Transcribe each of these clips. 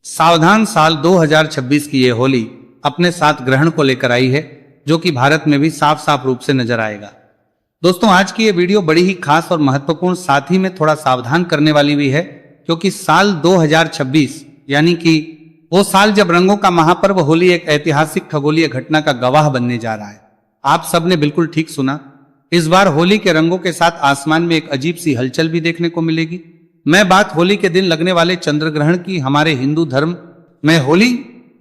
सावधान साल 2026 की ये होली अपने साथ ग्रहण को लेकर आई है, जो कि भारत में भी साफ साफ रूप से नजर आएगा। दोस्तों, आज की ये वीडियो बड़ी ही खास और महत्वपूर्ण, साथ ही में थोड़ा सावधान करने वाली भी है, क्योंकि साल 2026 यानी कि वो साल जब रंगों का महापर्व होली एक ऐतिहासिक खगोलीय घटना का गवाह बनने जा रहा है। आप सबने बिल्कुल ठीक सुना, इस बार होली के रंगों के साथ आसमान में एक अजीब सी हलचल भी देखने को मिलेगी। मैं बात होली के दिन लगने वाले चंद्र ग्रहण की। हमारे हिंदू धर्म में होली,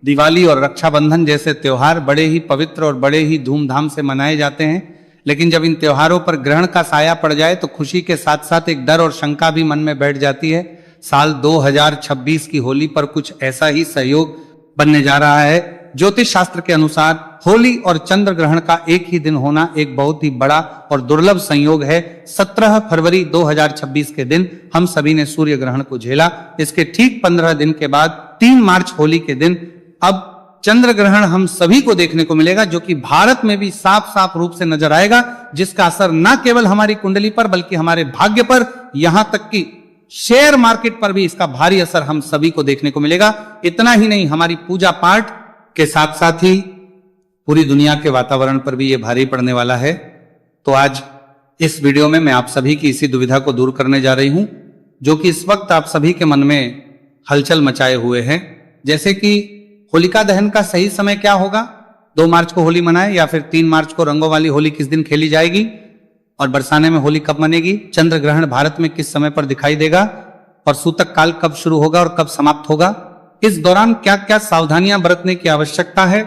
दिवाली और रक्षाबंधन जैसे त्योहार बड़े ही पवित्र और बड़े ही धूमधाम से मनाए जाते हैं, लेकिन जब इन त्योहारों पर ग्रहण का साया पड़ जाए तो खुशी के साथ साथ एक डर और शंका भी मन में बैठ जाती है। साल 2026 की होली पर कुछ ऐसा ही सहयोग बनने जा रहा है। ज्योतिष शास्त्र के अनुसार होली और चंद्र ग्रहण का एक ही दिन होना एक बहुत ही बड़ा और दुर्लभ संयोग है। 17 फरवरी 2026 के दिन हम सभी ने सूर्य ग्रहण को झेला। इसके ठीक 15 दिन के बाद 3 मार्च होली के दिन अब चंद्र ग्रहण हम सभी को देखने को मिलेगा, जो कि भारत में भी साफ साफ रूप से नजर आएगा, जिसका असर न केवल हमारी कुंडली पर बल्कि हमारे भाग्य पर, यहां तक कि शेयर मार्केट पर भी इसका भारी असर हम सभी को देखने को मिलेगा। इतना ही नहीं, हमारी पूजा पाठ के साथ साथ ही पूरी दुनिया के वातावरण पर भी ये भारी पड़ने वाला है। तो आज इस वीडियो में मैं आप सभी की इसी दुविधा को दूर करने जा रही हूं, जो कि इस वक्त आप सभी के मन में हलचल मचाए हुए है। जैसे कि होलिका दहन का सही समय क्या होगा, 2 मार्च को होली मनाए या फिर 3 मार्च को रंगों वाली होली किस दिन खेली जाएगी, और बरसाने में होली कब मनेगी, चंद्र ग्रहण भारत में किस समय पर दिखाई देगा, और सूतक काल कब शुरू होगा और कब समाप्त होगा, इस दौरान क्या क्या सावधानियां बरतने की आवश्यकता है,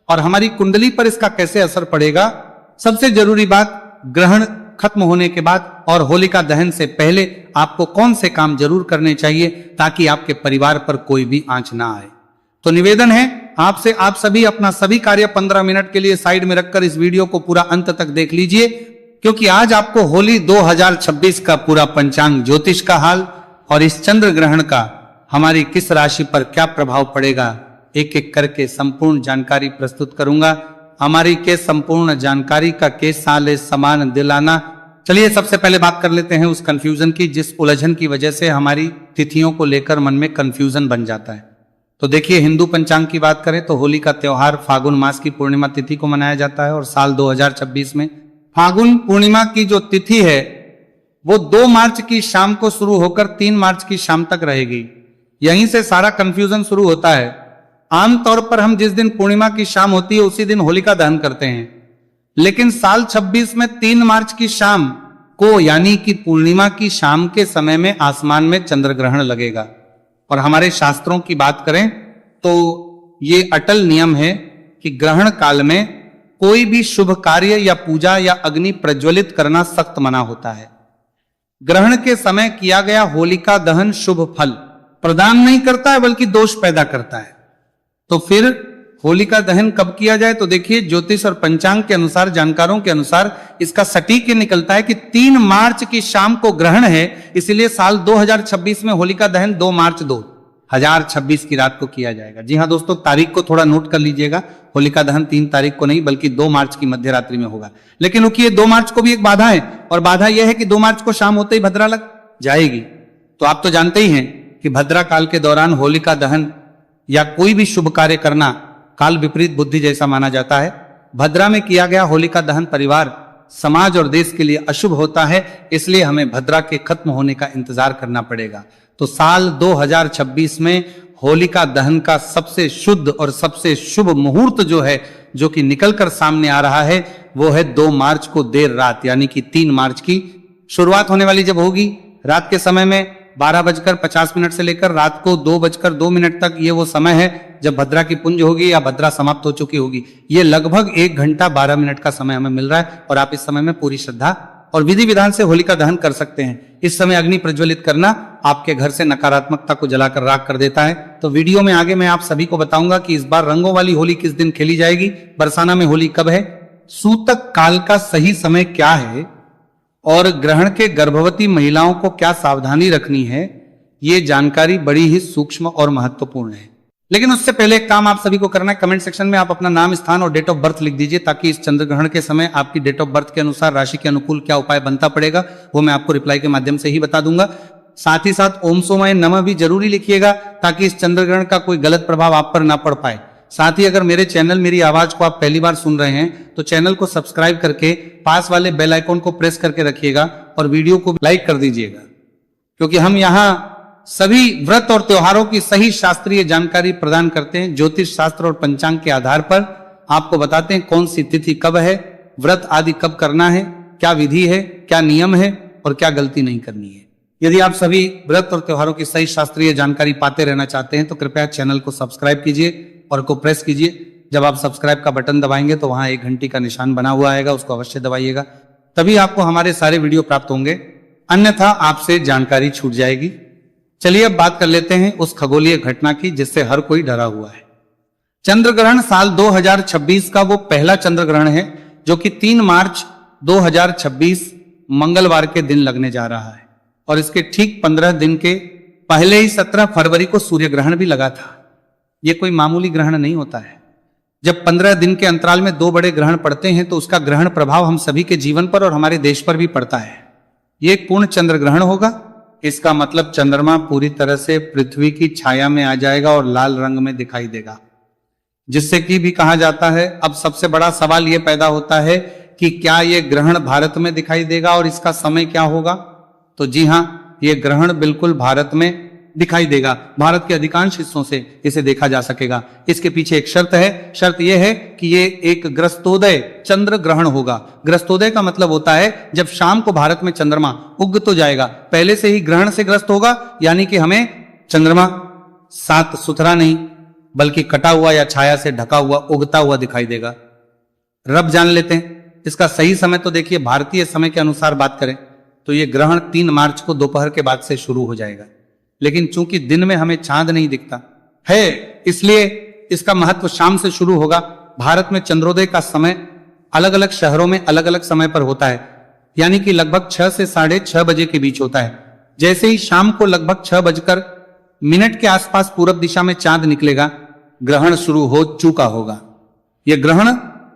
और हमारी कुंडली पर इसका कैसे असर पड़ेगा। सबसे जरूरी बात, ग्रहण खत्म होने के बाद और होलिका दहन से पहले आपको कौन से काम जरूर करने चाहिए ताकि आपके परिवार पर कोई भी आंच ना आए। तो निवेदन है आपसे, आप सभी अपना सभी कार्य 15 मिनट के लिए साइड में रखकर इस वीडियो को पूरा अंत तक देख लीजिए, क्योंकि आज आपको होली 2026 का पूरा पंचांग, ज्योतिष का हाल और इस चंद्र ग्रहण का हमारी किस राशि पर क्या प्रभाव पड़ेगा, एक एक करके संपूर्ण जानकारी प्रस्तुत करूंगा। हमारी के संपूर्ण जानकारी का के साले समान दिलाना। चलिए सबसे पहले बात कर लेते हैं उस कंफ्यूजन की, जिस उलझन की वजह से हमारी तिथियों को लेकर मन में कंफ्यूजन बन जाता है। तो देखिए, हिंदू पंचांग की बात करें तो होली का त्योहार फागुन मास की पूर्णिमा तिथि को मनाया जाता है, और साल 2026 में फागुन पूर्णिमा की जो तिथि है वो 2 मार्च की शाम को शुरू होकर 3 मार्च की शाम तक रहेगी। यहीं से सारा कंफ्यूजन शुरू होता है। आमतौर पर हम जिस दिन पूर्णिमा की शाम होती है उसी दिन होलिका दहन करते हैं, लेकिन साल 26 में 3 मार्च की शाम को यानी कि पूर्णिमा की शाम के समय में आसमान में चंद्र ग्रहण लगेगा। और हमारे शास्त्रों की बात करें तो ये अटल नियम है कि ग्रहण काल में कोई भी शुभ कार्य या पूजा या अग्नि प्रज्वलित करना सख्त मना होता है। ग्रहण के समय किया गया होलिका दहन शुभ फल प्रदान नहीं करता है बल्कि दोष पैदा करता है। तो फिर होलिका दहन कब किया जाए, तो देखिए, ज्योतिष और पंचांग के अनुसार, जानकारों के अनुसार इसका सटीक ये निकलता है कि 3 मार्च की शाम को ग्रहण है, इसलिए साल 2026 में होलिका दहन 2 मार्च 2026 की रात को किया जाएगा। जी हाँ दोस्तों, तारीख को थोड़ा नोट कर लीजिएगा, होलिका दहन 3 तारीख को नहीं बल्कि 2 मार्च की मध्य रात्रि में होगा। लेकिन रुकिए, 2 मार्च को भी एक बाधा है, और बाधा यह है कि 2 मार्च को शाम होते ही भद्रा लग जाएगी। तो आप तो जानते ही हैं कि भद्रा काल के दौरान होलिका दहन या कोई भी शुभ कार्य करना काल विपरीत बुद्धि जैसा माना जाता है। भद्रा में किया गया होलिका दहन परिवार, समाज और देश के लिए अशुभ होता है, इसलिए हमें भद्रा के खत्म होने का इंतजार करना पड़ेगा। तो साल 2026 में होलिका दहन का सबसे शुद्ध और सबसे शुभ मुहूर्त जो है, जो कि निकलकर सामने आ रहा है, वो है 2 मार्च को देर रात यानी कि 3 मार्च की शुरुआत होने वाली जब होगी। रात के समय में 12:50 से लेकर रात को 2:02 तक ये वो समय है जब भद्रा की पुंज होगी या भद्रा समाप्त हो चुकी होगी। ये लगभग 1 घंटा 12 मिनट का समय हमें मिल रहा है, और आप इस समय में पूरी श्रद्धा और विधि विधान से होलिका दहन कर सकते हैं। इस समय अग्नि प्रज्वलित करना आपके घर से नकारात्मकता को जलाकर राख कर देता है। तो वीडियो में आगे मैं आप सभी को बताऊंगा कि इस बार रंगों वाली होली किस दिन खेली जाएगी, बरसाना में होली कब है, सूतक काल का सही समय क्या है, और ग्रहण के गर्भवती महिलाओं को क्या सावधानी रखनी है। ये जानकारी बड़ी ही सूक्ष्म और महत्वपूर्ण है। लेकिन उससे पहले एक काम आप सभी को करना है, कमेंट सेक्शन में आप अपना नाम, स्थान और डेट ऑफ बर्थ लिख दीजिए, ताकि इस चंद्र ग्रहण के समय आपकी डेट ऑफ बर्थ के अनुसार राशि के अनुकूल क्या उपाय बनता पड़ेगा वो मैं आपको रिप्लाई के माध्यम से ही बता दूंगा। साथ ही साथ ओम सोमाय नमः भी जरूरी लिखिएगा, ताकि इस चंद्र ग्रहण का कोई गलत प्रभाव आप पर ना पड़ पाए। साथ ही अगर मेरे चैनल, मेरी आवाज को आप पहली बार सुन रहे हैं तो चैनल को सब्सक्राइब करके पास वाले बेल आइकन को प्रेस करके रखिएगा और वीडियो को लाइक कर दीजिएगा, क्योंकि हम यहाँ सभी व्रत और त्योहारों की सही शास्त्रीय जानकारी प्रदान करते हैं। ज्योतिष शास्त्र और पंचांग के आधार पर आपको बताते हैं कौन सी तिथि कब है, व्रत आदि कब करना है, क्या विधि है, क्या नियम है और क्या गलती नहीं करनी है। यदि आप सभी व्रत और त्योहारों की सही शास्त्रीय जानकारी पाते रहना चाहते हैं तो कृपया चैनल को सब्सक्राइब कीजिए और को प्रेस कीजिए। जब आप सब्सक्राइब का बटन दबाएंगे तो वहां एक घंटी का निशान बना हुआ आएगा, उसको अवश्य दबाइएगा, तभी आपको हमारे सारे वीडियो प्राप्त होंगे, अन्यथा आपसे जानकारी छूट जाएगी। चलिए अब बात कर लेते हैं उस खगोलीय घटना की जिससे हर कोई डरा हुआ है। चंद्र ग्रहण साल 2026 का वो पहला चंद्र ग्रहण है जो कि 3 मार्च 2026 मंगलवार के दिन लगने जा रहा है और इसके ठीक 15 दिन के पहले ही 17 फरवरी को सूर्य ग्रहण भी लगा था। यह कोई मामूली ग्रहण नहीं होता है। जब 15 दिन के अंतराल में 2 बड़े ग्रहण पड़ते हैं तो उसका ग्रहण प्रभाव हम सभी के जीवन पर और हमारे देश पर भी पड़ता है। यह एक पूर्ण चंद्र ग्रहण होगा। इसका मतलब चंद्रमा पूरी तरह से पृथ्वी की छाया में आ जाएगा और लाल रंग में दिखाई देगा, जिससे कि भी कहा जाता है। अब सबसे बड़ा सवाल यह पैदा होता है कि क्या यह ग्रहण भारत में दिखाई देगा और इसका समय क्या होगा? तो जी हां, यह ग्रहण बिल्कुल भारत में दिखाई देगा। भारत के अधिकांश हिस्सों से इसे देखा जा सकेगा। इसके पीछे एक शर्त है। शर्त यह है कि यह एक ग्रस्तोदय चंद्र ग्रहण होगा। ग्रस्तोदय का मतलब होता है जब शाम को भारत में चंद्रमा उग तो जाएगा, पहले से ही ग्रहण से ग्रस्त होगा, यानी कि हमें चंद्रमा साफ सुथरा नहीं बल्कि कटा हुआ या छाया से ढका हुआ उगता हुआ दिखाई देगा। रब जान लेते हैं इसका सही समय। तो देखिए, भारतीय समय के अनुसार बात करें तो यह ग्रहण 3 मार्च को दोपहर के बाद से शुरू हो जाएगा, लेकिन चूंकि दिन में हमें चांद नहीं दिखता है इसलिए इसका महत्व शाम से शुरू होगा। भारत में चंद्रोदय का समय अलग अलग शहरों में अलग अलग समय पर होता है, यानी कि लगभग 6 से 6:30 बजे के बीच होता है। जैसे ही शाम को लगभग 6:00 के आसपास पूरब दिशा में चांद निकलेगा, ग्रहण शुरू हो चुका होगा। यह ग्रहण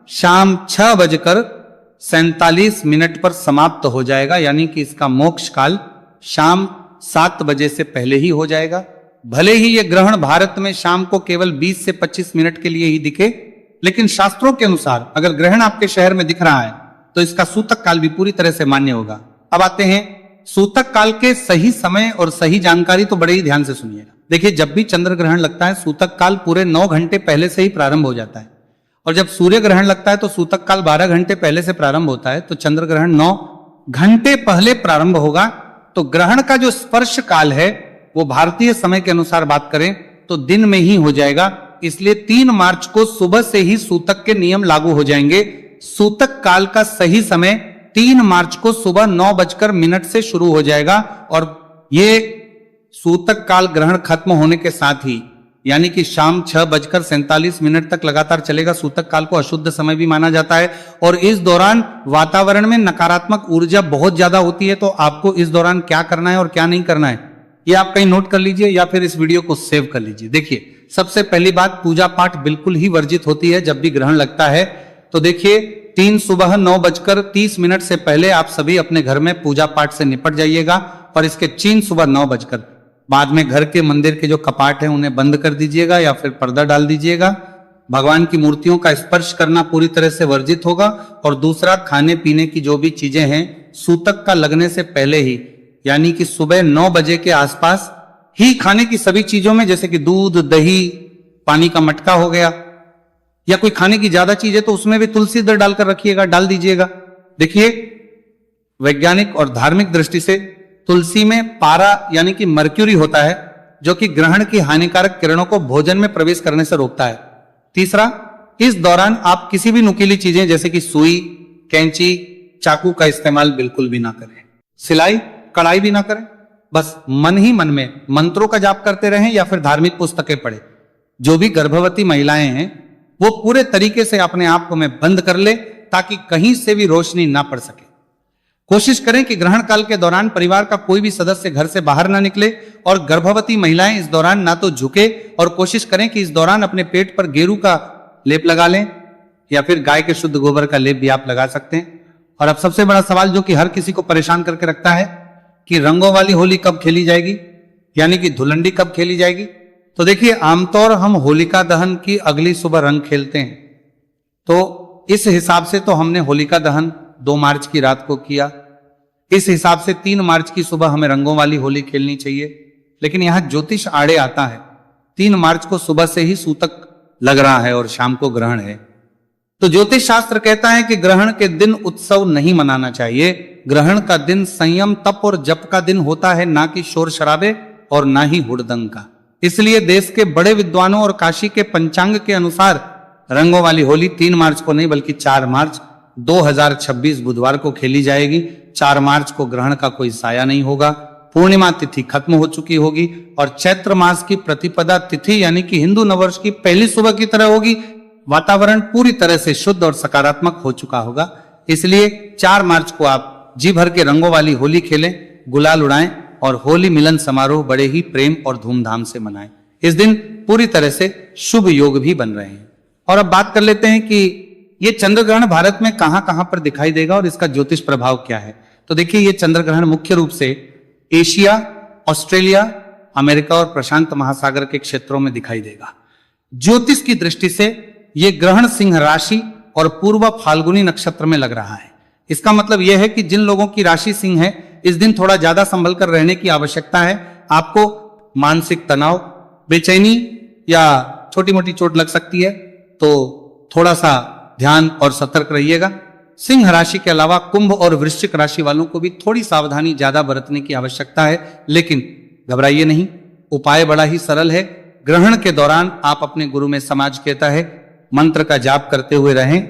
शाम 6:47 पर समाप्त हो जाएगा, यानी कि इसका मोक्ष काल शाम 7 बजे से पहले ही हो जाएगा। भले ही यह ग्रहण भारत में शाम को केवल 20 से 25 मिनट के लिए ही दिखे, लेकिन शास्त्रों के अनुसार अगर ग्रहण आपके शहर में दिख रहा है तो इसका सूतक काल भी पूरी तरह से मान्य होगा। अब आते हैं सूतक काल के सही समय और सही जानकारी, तो बड़े ही ध्यान से सुनिएगा। देखिए, जब भी चंद्र ग्रहण लगता है सूतक काल पूरे 9 घंटे पहले से ही प्रारंभ हो जाता है, और जब सूर्य ग्रहण लगता है तो सूतक काल 12 घंटे पहले से प्रारंभ होता है। तो चंद्र ग्रहण 9 घंटे पहले प्रारंभ होगा। तो ग्रहण का जो स्पर्श काल है वो भारतीय समय के अनुसार बात करें तो दिन में ही हो जाएगा। इसलिए 3 मार्च को सुबह से ही सूतक के नियम लागू हो जाएंगे। सूतक काल का सही समय 3 मार्च को सुबह 9:00 से शुरू हो जाएगा और ये सूतक काल ग्रहण खत्म होने के साथ ही, यानी कि शाम 6:47 तक लगातार चलेगा। सूतक काल को अशुद्ध समय भी माना जाता है और इस दौरान वातावरण में नकारात्मक ऊर्जा बहुत ज्यादा होती है। तो आपको इस दौरान क्या करना है और क्या नहीं करना है, ये आप कहीं नोट कर लीजिए या फिर इस वीडियो को सेव कर लीजिए। देखिए, सबसे पहली बात, पूजा पाठ बिल्कुल ही वर्जित होती है जब भी ग्रहण लगता है। तो देखिए, 3 सुबह 9:30 से पहले आप सभी अपने घर में पूजा पाठ से निपट जाइएगा और इसके 3 सुबह 9 बाद में घर के मंदिर के जो कपाट हैं उन्हें बंद कर दीजिएगा या फिर पर्दा डाल दीजिएगा। भगवान की मूर्तियों का स्पर्श करना पूरी तरह से वर्जित होगा। और दूसरा, खाने पीने की जो भी चीजें हैं सूतक का लगने से पहले ही, यानी कि सुबह 9 बजे के आसपास ही खाने की सभी चीजों में, जैसे कि दूध, दही, पानी का मटका हो गया, या कोई खाने की ज्यादा चीज है तो उसमें भी तुलसी दर डालकर रखिएगा, डाल दीजिएगा। देखिए, वैज्ञानिक और धार्मिक दृष्टि से तुलसी में पारा यानी कि मर्क्यूरी होता है, जो कि ग्रहण की हानिकारक किरणों को भोजन में प्रवेश करने से रोकता है। तीसरा, इस दौरान आप किसी भी नुकीली चीजें जैसे कि सुई, कैंची, चाकू का इस्तेमाल बिल्कुल भी ना करें। सिलाई, कढ़ाई भी ना करें। बस मन ही मन में मंत्रों का जाप करते रहें या फिर धार्मिक पुस्तकें पढ़ें। जो भी गर्भवती महिलाएं हैं वो पूरे तरीके से अपने आप को में बंद कर ले ताकि कहीं से भी रोशनी ना पड़ सके। कोशिश करें कि ग्रहण काल के दौरान परिवार का कोई भी सदस्य घर से बाहर ना निकले और गर्भवती महिलाएं इस दौरान ना तो झुके, और कोशिश करें कि इस दौरान अपने पेट पर गेरू का लेप लगा लें या फिर गाय के शुद्ध गोबर का लेप भी आप लगा सकते हैं। और अब सबसे बड़ा सवाल जो कि हर किसी को परेशान करके रखता है कि रंगों वाली होली कब खेली जाएगी, यानी कि धुलंडी कब खेली जाएगी। तो देखिए, आमतौर हम होलिका दहन की अगली सुबह रंग खेलते हैं, तो इस हिसाब से तो हमने होलिका दहन 2 मार्च की रात को किया। इस हिसाब से 3 मार्च की सुबह हमें रंगों वाली होली खेलनी चाहिए। लेकिन यहां ज्योतिष आड़े आता है, 3 मार्च को सुबह से ही सूतक लग रहा है और शाम को ग्रहण है। तो ज्योतिष शास्त्र कहता है कि ग्रहण के दिन उत्सव नहीं मनाना चाहिए। ग्रहण का दिन संयम, तप और जप का दिन होता है, ना कि शोर शराबे और ना ही हुड़दंग का। इसलिए देश के बड़े विद्वानों और काशी के पंचांग के अनुसार रंगों वाली होली 3 मार्च को नहीं बल्कि 4 मार्च 2026 बुधवार को खेली जाएगी। 4 मार्च को ग्रहण का कोई साया नहीं होगा, पूर्णिमा तिथि खत्म हो चुकी होगी और चैत्र मास की प्रतिपदा तिथि यानी कि हिंदू नववर्ष की पहली सुबह की तरह होगी। वातावरण पूरी तरह से शुद्ध और सकारात्मक हो चुका होगा। इसलिए 4 मार्च को आप जी भर के रंगों वाली होली खेलें, गुलाल उड़ाएं और होली मिलन समारोह बड़े ही प्रेम और धूमधाम से मनाएं। इस दिन पूरी तरह से शुभ योग भी बन रहे हैं। और अब बात कर लेते हैं कि ये चंद्र ग्रहण भारत में कहां कहां पर दिखाई देगा और इसका ज्योतिष प्रभाव क्या है। तो देखिए, ये चंद्र ग्रहण मुख्य रूप से एशिया, ऑस्ट्रेलिया, अमेरिका और प्रशांत महासागर के क्षेत्रों में दिखाई देगा। ज्योतिष की दृष्टि से यह ग्रहण सिंह राशि और पूर्व फाल्गुनी नक्षत्र में लग रहा है। इसका मतलब यह है कि जिन लोगों की राशि सिंह है, इस दिन थोड़ा ज्यादा संभल कर रहने की आवश्यकता है। आपको मानसिक तनाव, बेचैनी या छोटी मोटी चोट लग सकती है, तो थोड़ा सा ध्यान और सतर्क रहिएगा। सिंह राशि के अलावा कुंभ और वृश्चिक राशि वालों को भी थोड़ी सावधानी ज्यादा बरतने की आवश्यकता है, लेकिन घबराइए नहीं। उपाय बड़ा ही सरल है। ग्रहण के दौरान आप अपने गुरु में समाज कहता है मंत्र का जाप करते हुए रहें,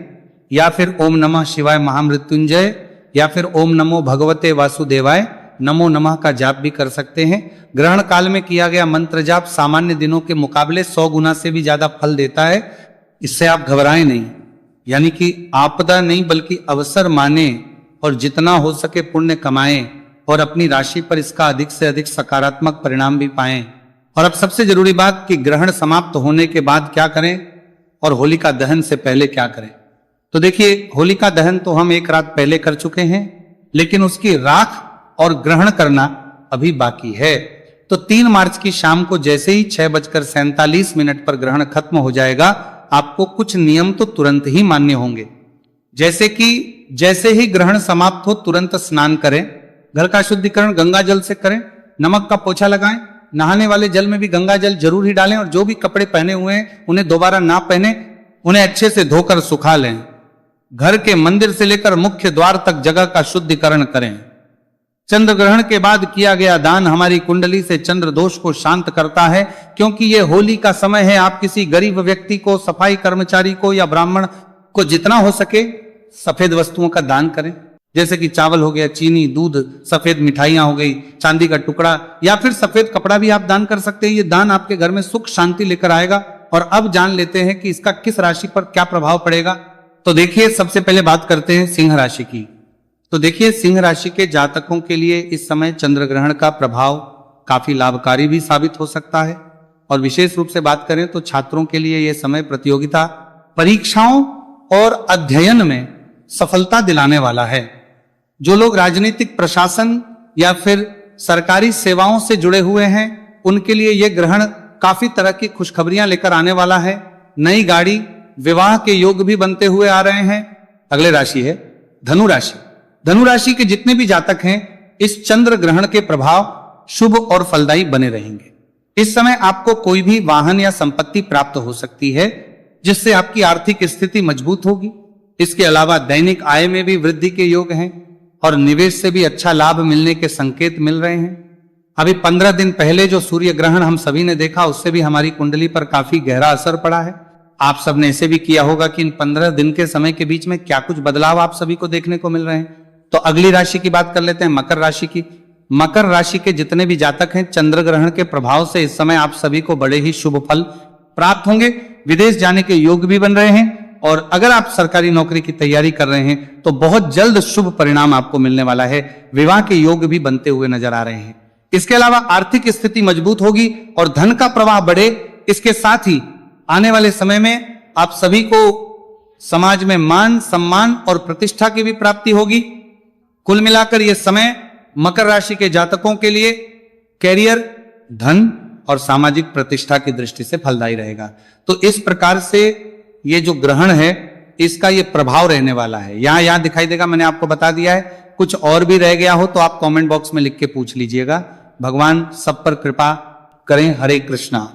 या फिर ओम नमः शिवाय महामृत्युंजय या फिर ओम नमो भगवते वासुदेवाय नमो नमः का जाप भी कर सकते हैं। ग्रहण काल में किया गया मंत्र जाप सामान्य दिनों के मुकाबले 100 गुना से भी ज्यादा फल देता है। इससे आप घबराएं नहीं, यानी कि आपदा नहीं बल्कि अवसर माने और जितना हो सके पुण्य कमाएं और अपनी राशि पर इसका अधिक से अधिक सकारात्मक परिणाम भी पाएं। और अब सबसे जरूरी बात कि ग्रहण समाप्त होने के बाद क्या करें और होलिका दहन से पहले क्या करें। तो देखिए, होलिका दहन तो हम 1 रात पहले कर चुके हैं, लेकिन उसकी राख और ग्रहण करना अभी बाकी है। तो 3 मार्च की शाम को जैसे ही 6:47 पर ग्रहण खत्म हो जाएगा, आपको कुछ नियम तो तुरंत ही मान्य होंगे। जैसे कि जैसे ही ग्रहण समाप्त हो तुरंत स्नान करें, घर का शुद्धिकरण गंगा जल से करें, नमक का पोछा लगाएं, नहाने वाले जल में भी गंगा जल जरूर ही डालें और जो भी कपड़े पहने हुए हैं उन्हें दोबारा ना पहने, उन्हें अच्छे से धोकर सुखा लें। घर के मंदिर से लेकर मुख्य द्वार तक जगह का शुद्धिकरण करें। चंद्र ग्रहण के बाद किया गया दान हमारी कुंडली से चंद्र दोष को शांत करता है, क्योंकि यह होली का समय है। आप किसी गरीब व्यक्ति को, सफाई कर्मचारी को या ब्राह्मण को जितना हो सके सफेद वस्तुओं का दान करें, जैसे कि चावल हो गया, चीनी, दूध, सफेद मिठाइयां हो गई, चांदी का टुकड़ा या फिर सफेद कपड़ा भी आप दान कर सकते हैं। ये दान आपके घर में सुख शांति लेकर आएगा। और अब जान लेते हैं कि इसका किस राशि पर क्या प्रभाव पड़ेगा। तो देखिए, सबसे पहले बात करते हैं सिंह राशि की। तो देखिए, सिंह राशि के जातकों के लिए इस समय चंद्र ग्रहण का प्रभाव काफी लाभकारी भी साबित हो सकता है। और विशेष रूप से बात करें तो छात्रों के लिए यह समय प्रतियोगिता, परीक्षाओं और अध्ययन में सफलता दिलाने वाला है। जो लोग राजनीतिक, प्रशासन या फिर सरकारी सेवाओं से जुड़े हुए हैं, उनके लिए यह ग्रहण काफी तरह की खुशखबरियां लेकर आने वाला है। नई गाड़ी, विवाह के योग भी बनते हुए आ रहे हैं। अगले राशि है धनु राशि। धनु राशि के जितने भी जातक हैं, इस चंद्र ग्रहण के प्रभाव शुभ और फलदायी बने रहेंगे। इस समय आपको कोई भी वाहन या संपत्ति प्राप्त हो सकती है, जिससे आपकी आर्थिक स्थिति मजबूत होगी। इसके अलावा दैनिक आय में भी वृद्धि के योग हैं और निवेश से भी अच्छा लाभ मिलने के संकेत मिल रहे हैं। अभी 15 दिन पहले जो सूर्य ग्रहण हम सभी ने देखा, उससे भी हमारी कुंडली पर काफी गहरा असर पड़ा है। आप सबने ऐसे भी किया होगा कि इन 15 दिन के समय के बीच में क्या कुछ बदलाव आप सभी को देखने को मिल रहे हैं। तो अगली राशि की बात कर लेते हैं, मकर राशि की। मकर राशि के जितने भी जातक हैं, चंद्र ग्रहण के प्रभाव से इस समय आप सभी को बड़े ही शुभ फल प्राप्त होंगे। विदेश जाने के योग भी बन रहे हैं और अगर आप सरकारी नौकरी की तैयारी कर रहे हैं तो बहुत जल्द शुभ परिणाम आपको मिलने वाला है। विवाह के योग भी बनते हुए नजर आ रहे हैं। इसके अलावा आर्थिक स्थिति मजबूत होगी और धन का प्रवाह बढ़े। इसके साथ ही आने वाले समय में आप सभी को समाज में मान, सम्मान और प्रतिष्ठा की भी प्राप्ति होगी। कुल मिलाकर यह समय मकर राशि के जातकों के लिए कैरियर, धन और सामाजिक प्रतिष्ठा की दृष्टि से फलदायी रहेगा। तो इस प्रकार से ये जो ग्रहण है इसका ये प्रभाव रहने वाला है। यहां दिखाई देगा, मैंने आपको बता दिया है। कुछ और भी रह गया हो तो आप कमेंट बॉक्स में लिख के पूछ लीजिएगा। भगवान सब पर कृपा करें। हरे कृष्णा।